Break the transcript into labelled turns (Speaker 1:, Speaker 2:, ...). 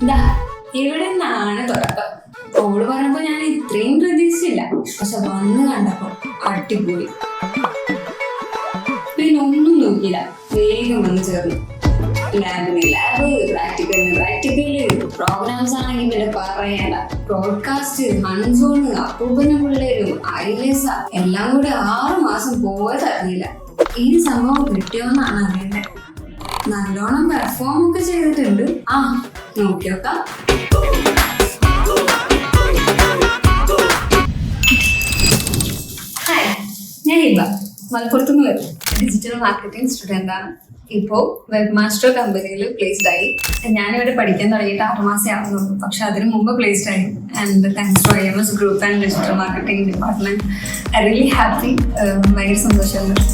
Speaker 1: ഇതാ ഇവിടെ നിന്നാണ് തുടക്കം. ഓള് പറഞ്ഞപ്പോ ഞാൻ ഇത്രയും പ്രതീക്ഷിച്ചില്ല, പക്ഷെ വന്ന് കണ്ടപ്പോ അടിപൊളി. പിന്നെ ഒന്നും നോക്കിയില്ല, വേഗം വന്ന് ചേർന്നു. ലാബ്, പ്രാക്ടിക്കല്, പ്രോഗ്രാംസ് ആണെങ്കിൽ പിന്നെ പറയണ്ട. ബ്രോഡ്കാസ്റ്റ്, ഹൺസോണ്, അപ്പൂപ്പനും പിള്ളേരും, ഐലേസ എല്ലാം കൂടി 6 മാസം പോയതറിയില്ല. ഈ സംഭവം കിട്ടിയോന്നാണ് അറിയേണ്ടത്. നല്ലോണം പെർഫോം ഒക്കെ ചെയ്തിട്ടുണ്ട്. നോക്കി നോക്കാം. ഹായ്, ഞാൻ ഹിബ, മലപ്പുറത്തുനിന്ന് വരും. ഡിജിറ്റൽ മാർക്കറ്റിംഗ് സ്റ്റുഡൻ്റ് ആണ്. ഇപ്പോൾ വെബ് മാസ്റ്റർ കമ്പനിയിൽ പ്ലേസ്ഡ് ആയി. ഞാനിവിടെ പഠിക്കാൻ തുടങ്ങിയിട്ട് 6 മാസമേ ആവുന്നുള്ളൂ, പക്ഷെ അതിന് മുമ്പ് പ്ലേസ്ഡ് ആയി. And thanks to IMS group and digital marketing department, I really happy. ഭയങ്കര സന്തോഷമുണ്ട്.